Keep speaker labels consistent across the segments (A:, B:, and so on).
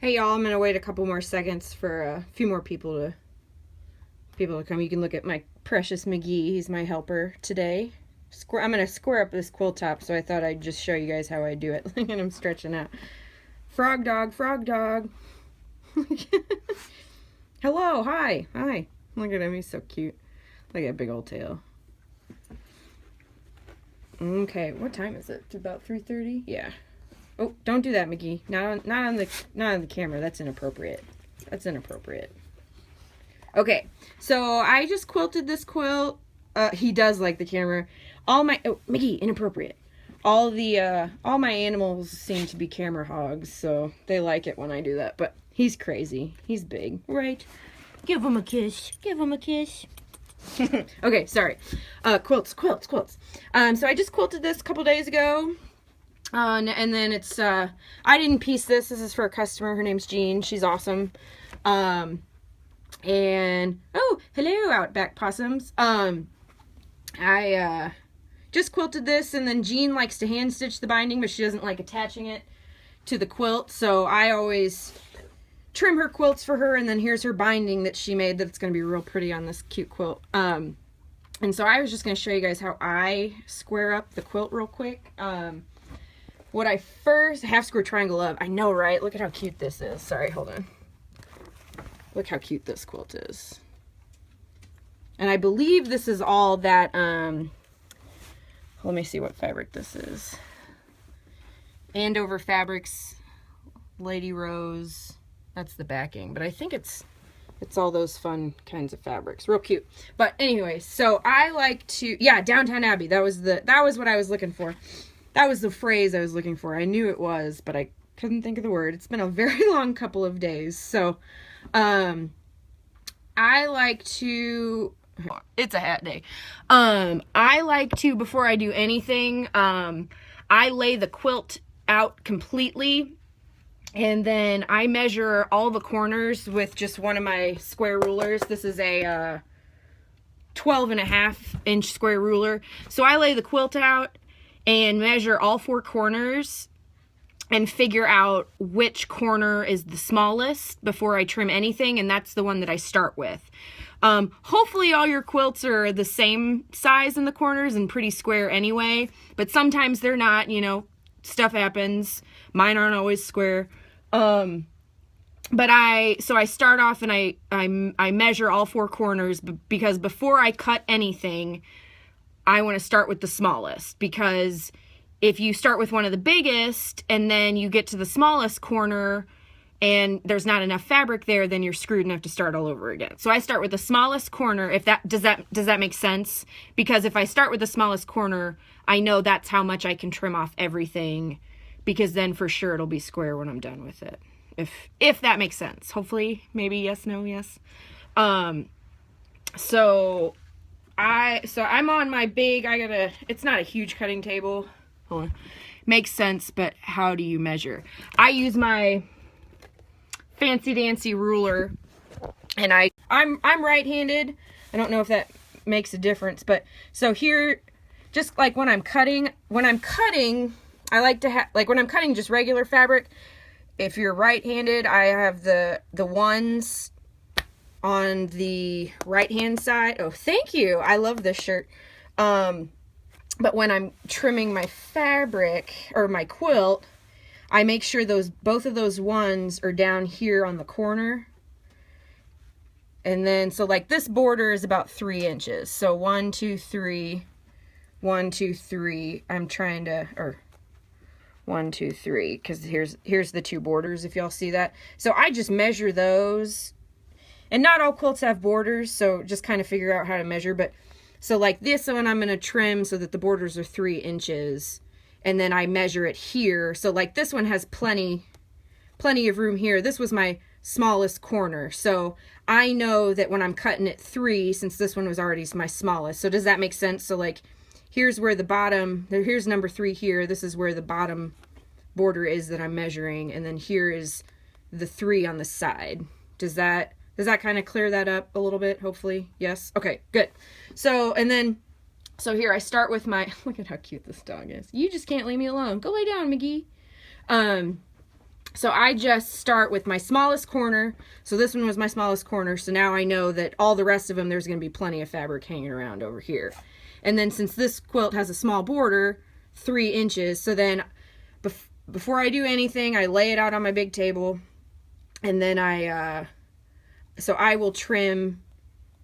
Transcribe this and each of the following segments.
A: Hey y'all, I'm gonna wait a couple more seconds for a few more people to come. You can look at my precious McGee. He's my helper today. I'm gonna square up this quilt top, so I thought I'd just show you guys how I do it. Look at him stretching out. Frog dog, frog dog. Hello, hi, hi. Look at him, he's so cute. Look at that big old tail. Okay, what time is it? It's about 3:30? Yeah. Oh, don't do that, McGee. Not on the camera. That's inappropriate. That's inappropriate. Okay, so I just quilted this quilt. He does like the camera. McGee, inappropriate. All my animals seem to be camera hogs, so they like it when I do that. But he's crazy. He's big, right? Give him a kiss. Give him a kiss. Okay, sorry. Quilts. So I just quilted this a couple days ago. And then it's, I didn't piece this. This is for a customer. Her name's Jean. She's awesome. And, oh, hello, Outback Possums. I just quilted this, and then Jean likes to hand stitch the binding, but she doesn't like attaching it to the quilt. So I always trim her quilts for her, and then here's her binding that she made that's going to be real pretty on this cute quilt. And so I was just going to show you guys how I square up the quilt real quick. What I first, half square triangle of, I know, right? Look at how cute this is. Sorry, hold on. Look how cute this quilt is. And I believe this is all that, let me see what fabric this is. Andover Fabrics, Lady Rose, that's the backing. But I think it's all those fun kinds of fabrics. Real cute. But anyway, so I like to, yeah, Downtown Abbey. That was what I was looking for. That was the phrase I was looking for. I knew it was, but I couldn't think of the word. It's been a very long couple of days. So, I like to, it's a hat day. I like to, before I do anything, I lay the quilt out completely, and then I measure all the corners with just one of my square rulers. This is a 12.5-inch square ruler. So I lay the quilt out and measure all 4 corners and figure out which corner is the smallest before I trim anything, and that's the one that I start with. Hopefully all your quilts are the same size in the corners and pretty square anyway, but sometimes they're not, you know, stuff happens. Mine aren't always square. So I start off and I measure all 4 corners, because before I cut anything, I want to start with the smallest, because if you start with one of the biggest and then you get to the smallest corner and there's not enough fabric there, then you're screwed and have to start all over again. So I start with the smallest corner. Does that make sense? Because if I start with the smallest corner, I know that's how much I can trim off everything, because then for sure it'll be square when I'm done with it. If that makes sense. Hopefully, maybe yes, no, yes. So I'm on my big, it's not a huge cutting table. Hold on. Makes sense, but how do you measure? I use my fancy dancy ruler, and I'm right-handed. I don't know if that makes a difference, but so here, just like when I'm cutting, I like to have, like when I'm cutting just regular fabric, if you're right-handed, I have the ones on the right-hand side. Oh, thank you. I love this shirt. But when I'm trimming my fabric or my quilt, I make sure both of those ones are down here on the corner. And then, so like this border is about 3 inches. So 1, 2, 3, 1, 2, 3. I'm trying to, or 1, 2, 3, because here's the 2 borders, if y'all see that. So I just measure those. And not all quilts have borders, so just kind of figure out how to measure. But so like this one, I'm going to trim so that the borders are 3 inches. And then I measure it here. So like this one has plenty of room here. This was my smallest corner. So I know that when I'm cutting it 3, since this one was already my smallest. So does that make sense? So like here's where the bottom, here's number 3 here. This is where the bottom border is that I'm measuring. And then here is the 3 on the side. Does that kind of clear that up a little bit? Hopefully. Yes. Okay, good. So, and then, so here I start with my, look at how cute this dog is. You just can't leave me alone. Go lay down, McGee. So I just start with my smallest corner. So this one was my smallest corner. So now I know that all the rest of them, there's going to be plenty of fabric hanging around over here. And then since this quilt has a small border, 3 inches. So then before I do anything, I lay it out on my big table. And then so I will trim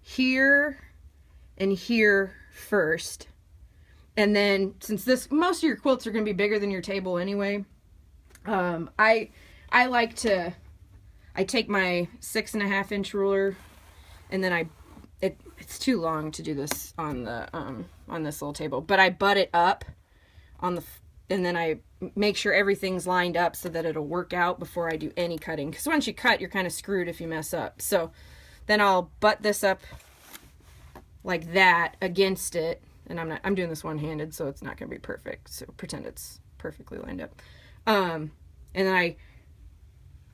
A: here and here first. And then since most of your quilts are going to be bigger than your table anyway, I take my 6.5 inch ruler, and then it's too long to do this on this little table, but I butt it up and then I make sure everything's lined up so that it'll work out before I do any cutting. Because once you cut, you're kind of screwed if you mess up. So then I'll butt this up like that against it, and I'm doing this one-handed, so it's not going to be perfect. So pretend it's perfectly lined up. And then I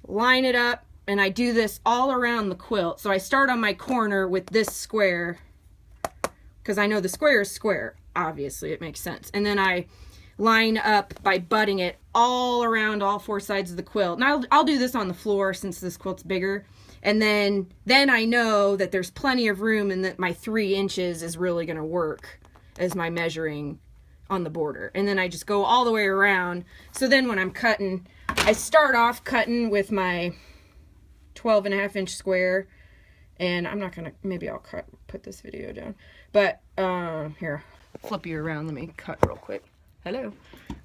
A: line it up, and I do this all around the quilt. So I start on my corner with this square, because I know the square is square. Obviously, it makes sense. And then I line up by butting it all around all 4 sides of the quilt. And I'll do this on the floor since this quilt's bigger. And then I know that there's plenty of room and that my 3 inches is really going to work as my measuring on the border. And then I just go all the way around. So then when I'm cutting, I start off cutting with my 12.5 inch square. And I'm not going to, maybe I'll put this video down. But here, flip you around. Let me cut real quick. Hello.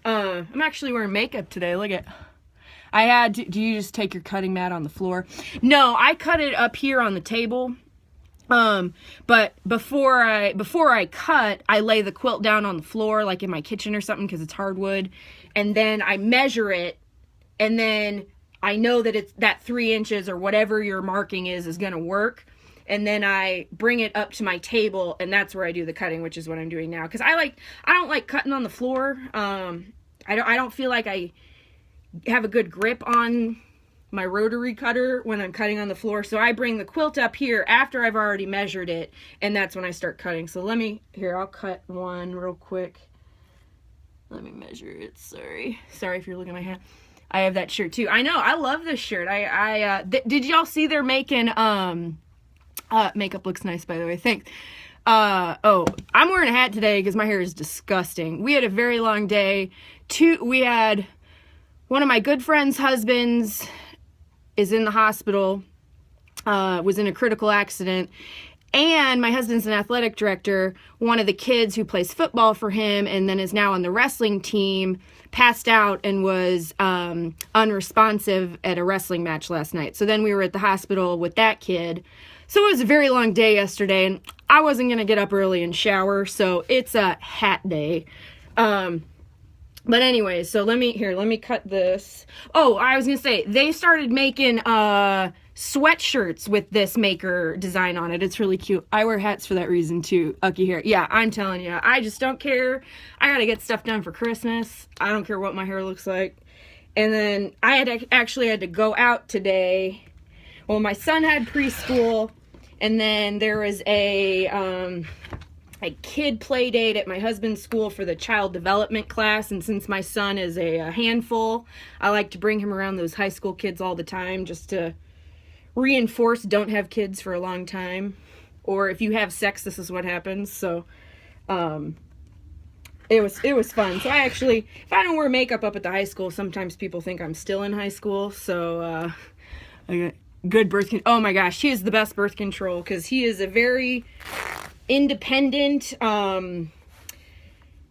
A: I'm actually wearing makeup today. Look at, do you just take your cutting mat on the floor? No, I cut it up here on the table. But before I cut, I lay the quilt down on the floor, like in my kitchen or something, because it's hardwood. And then I measure it, and then I know that it's that 3 inches or whatever your marking is going to work. And then I bring it up to my table, and that's where I do the cutting, which is what I'm doing now. Because I don't like cutting on the floor. I don't feel like I have a good grip on my rotary cutter when I'm cutting on the floor. So I bring the quilt up here after I've already measured it, and that's when I start cutting. So I'll cut one real quick. Let me measure it. Sorry if you're looking at my hand. I have that shirt too. I know, I love this shirt. Did y'all see they're making makeup looks nice, by the way. Thanks. I'm wearing a hat today because my hair is disgusting. We had a very long day. We had one of my good friend's husbands is in the hospital, was in a critical accident. And my husband's an athletic director. One of the kids who plays football for him and then is now on the wrestling team passed out and was unresponsive at a wrestling match last night. So then we were at the hospital with that kid. So it was a very long day yesterday, and I wasn't going to get up early and shower, so it's a hat day. But anyway, so let me cut this. Oh, I was going to say, they started making sweatshirts with this maker design on it. It's really cute. I wear hats for that reason too. Ucky hair. Yeah, I'm telling you, I just don't care. I got to get stuff done for Christmas. I don't care what my hair looks like. And then I actually had to go out today. Well, my son had preschool. And then there was a kid play date at my husband's school for the child development class. And since my son is a handful, I like to bring him around those high school kids all the time just to reinforce don't have kids for a long time. Or if you have sex, this is what happens. So it was fun. So I actually, if I don't wear makeup up at the high school, sometimes people think I'm still in high school. So I got good birth control. Oh my gosh, he is the best birth control because he is a very independent,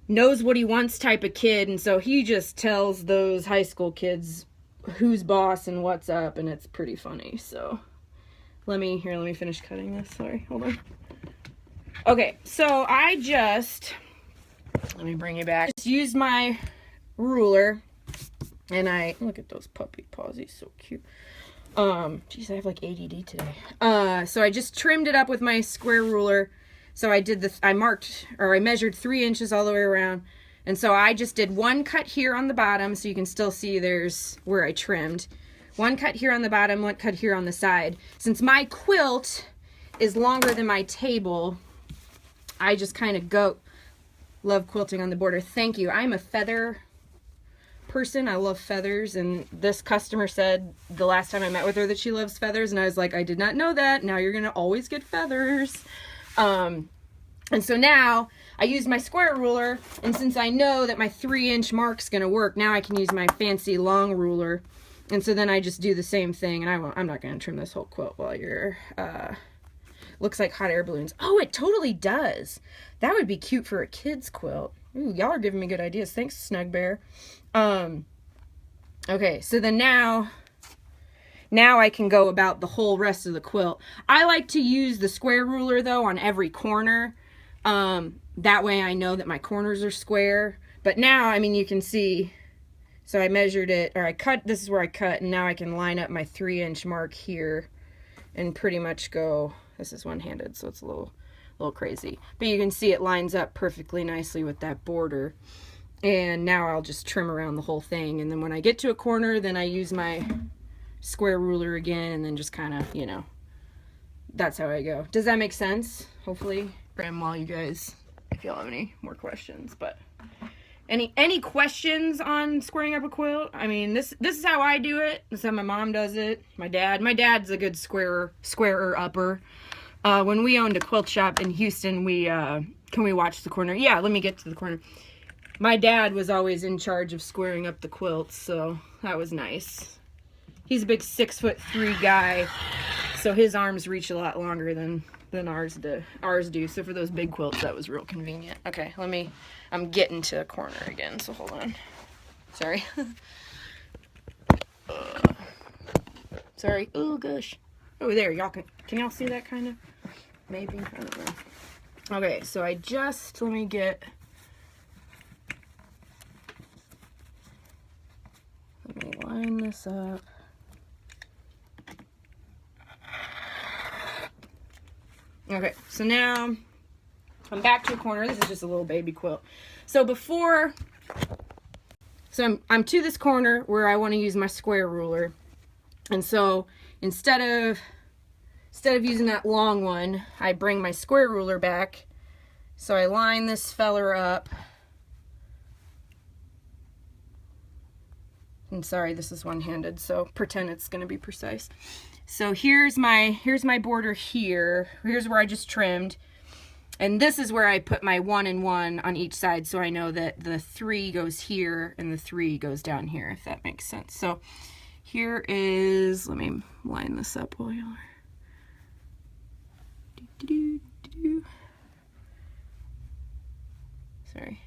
A: knows what he wants type of kid, and so he just tells those high school kids who's boss and what's up, and it's pretty funny. So let me finish cutting this. Sorry, hold on. Okay, so let me bring you back. Just used my ruler, and look at those puppy paws. He's so cute. Geez, I have like ADD today. So I just trimmed it up with my square ruler. So I measured 3 inches all the way around. And so I just did one cut here on the bottom, so you can still see there's where I trimmed. One cut here on the bottom, one cut here on the side. Since my quilt is longer than my table, I just kind of love quilting on the border. Thank you. I'm a feather person. I love feathers, and this customer said the last time I met with her that she loves feathers, and I was like, I did not know that. Now you're gonna always get feathers. And so now I use my square ruler, and since I know that my 3-inch mark's gonna work, now I can use my fancy long ruler. And so then I just do the same thing, and I'm not gonna trim this whole quilt while you're, looks like hot air balloons. Oh, it totally does. That would be cute for a kid's quilt. Ooh, y'all are giving me good ideas. Thanks, Snug Bear. Okay, so then now I can go about the whole rest of the quilt. I like to use the square ruler, though, on every corner. That way I know that my corners are square. But now, I mean, you can see, so I measured it, or I cut, this is where I cut, and now I can line up my 3-inch mark here and pretty much go, this is one-handed, so it's a little crazy. But you can see it lines up perfectly nicely with that border. And now I'll just trim around the whole thing. And then when I get to a corner, then I use my square ruler again, and then just kind of, you know, that's how I go. Does that make sense? Hopefully. While you guys, if y'all have any more questions, but any questions on squaring up a quilt? I mean, this is how I do it. This is how my mom does it. My dad's a good squarer upper. When we owned a quilt shop in Houston, can we watch the corner? Yeah, let me get to the corner. My dad was always in charge of squaring up the quilts, so that was nice. He's a big 6'3" guy, so his arms reach a lot longer than ours do. So for those big quilts, that was real convenient. Okay, I'm getting to a corner again, so hold on. Sorry. Sorry. Oh gosh. Oh, there, y'all can y'all see that kind of? Maybe, I don't know. Okay, so let me line this up. Okay, so now I'm back to a corner. This is just a little baby quilt. So I'm to this corner where I want to use my square ruler. And so instead of using that long one, I bring my square ruler back. So I line this feller up. And sorry, this is one-handed, so pretend it's going to be precise. So here's my border here. Here's where I just trimmed. And this is where I put my 1 and 1 on each side, so I know that the 3 goes here and the 3 goes down here, if that makes sense. So here is, let me line this up while y'all are. Sorry.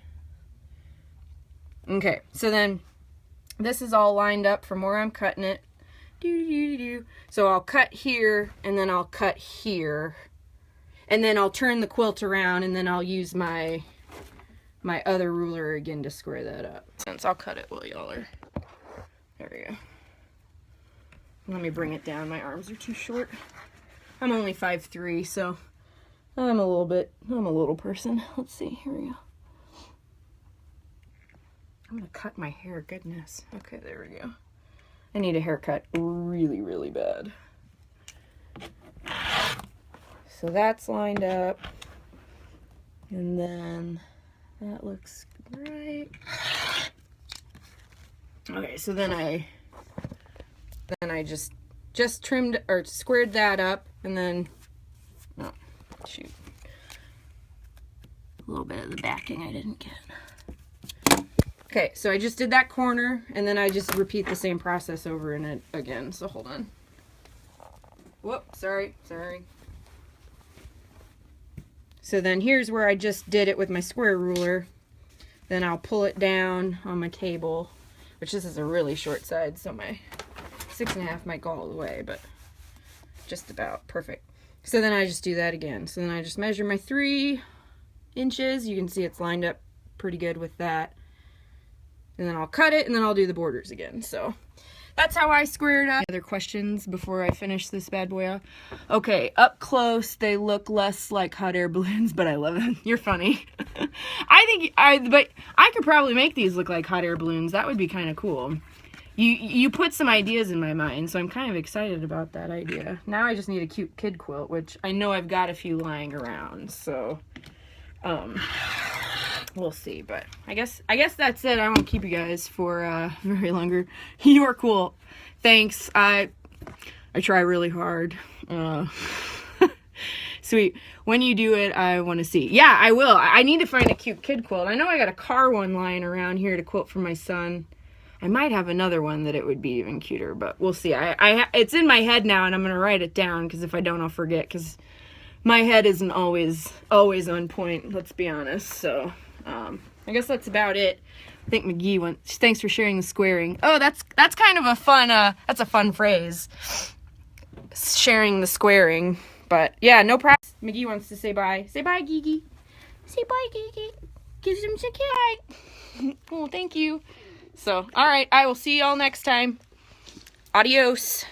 A: Okay, so then this is all lined up from where I'm cutting it. So I'll cut here, and then I'll cut here, and then I'll turn the quilt around, and then I'll use my other ruler again to square that up. Since I'll cut it while y'all are, there we go. Let me bring it down. My arms are too short. I'm only 5'3", so I'm a little person. Let's see, here we go. I'm gonna cut my hair, goodness. Okay, there we go. I need a haircut really, really bad. So that's lined up. And then that looks great. Okay, so then I just trimmed or squared that up, and then, oh, shoot. A little bit of the backing I didn't get. Okay, so I just did that corner, and then I just repeat the same process over and it again. So hold on. Whoop, sorry. So then here's where I just did it with my square ruler. Then I'll pull it down on my table, which this is a really short side, so my 6.5 might go all the way, but just about perfect. So then I just do that again. So then I just measure my 3 inches. You can see it's lined up pretty good with that. And then I'll cut it, and then I'll do the borders again. So that's how I square it up. Other questions before I finish this bad boy off? Okay, up close, they look less like hot air balloons, but I love them. You're funny. but I could probably make these look like hot air balloons. That would be kind of cool. You put some ideas in my mind, so I'm kind of excited about that idea. Now I just need a cute kid quilt, which I know I've got a few lying around, so we'll see. But I guess that's it. I won't keep you guys for very longer. You are cool. Thanks. I try really hard. Sweet. When you do it, I want to see. Yeah, I will. I need to find a cute kid quilt. I know I got a car one lying around here to quilt for my son. I might have another one that it would be even cuter, but we'll see. It's in my head now, and I'm going to write it down, because if I don't, I'll forget, because my head isn't always on point, let's be honest. So, I guess that's about it. I think McGee went, thanks for sharing the squaring. Oh, that's kind of a fun, that's a fun phrase. Sharing the squaring. But, yeah, no problem. McGee wants to say bye. Say bye, Gigi. Say bye, Gigi. Give him some bye. Oh, thank you. So, alright, I will see y'all next time. Adios.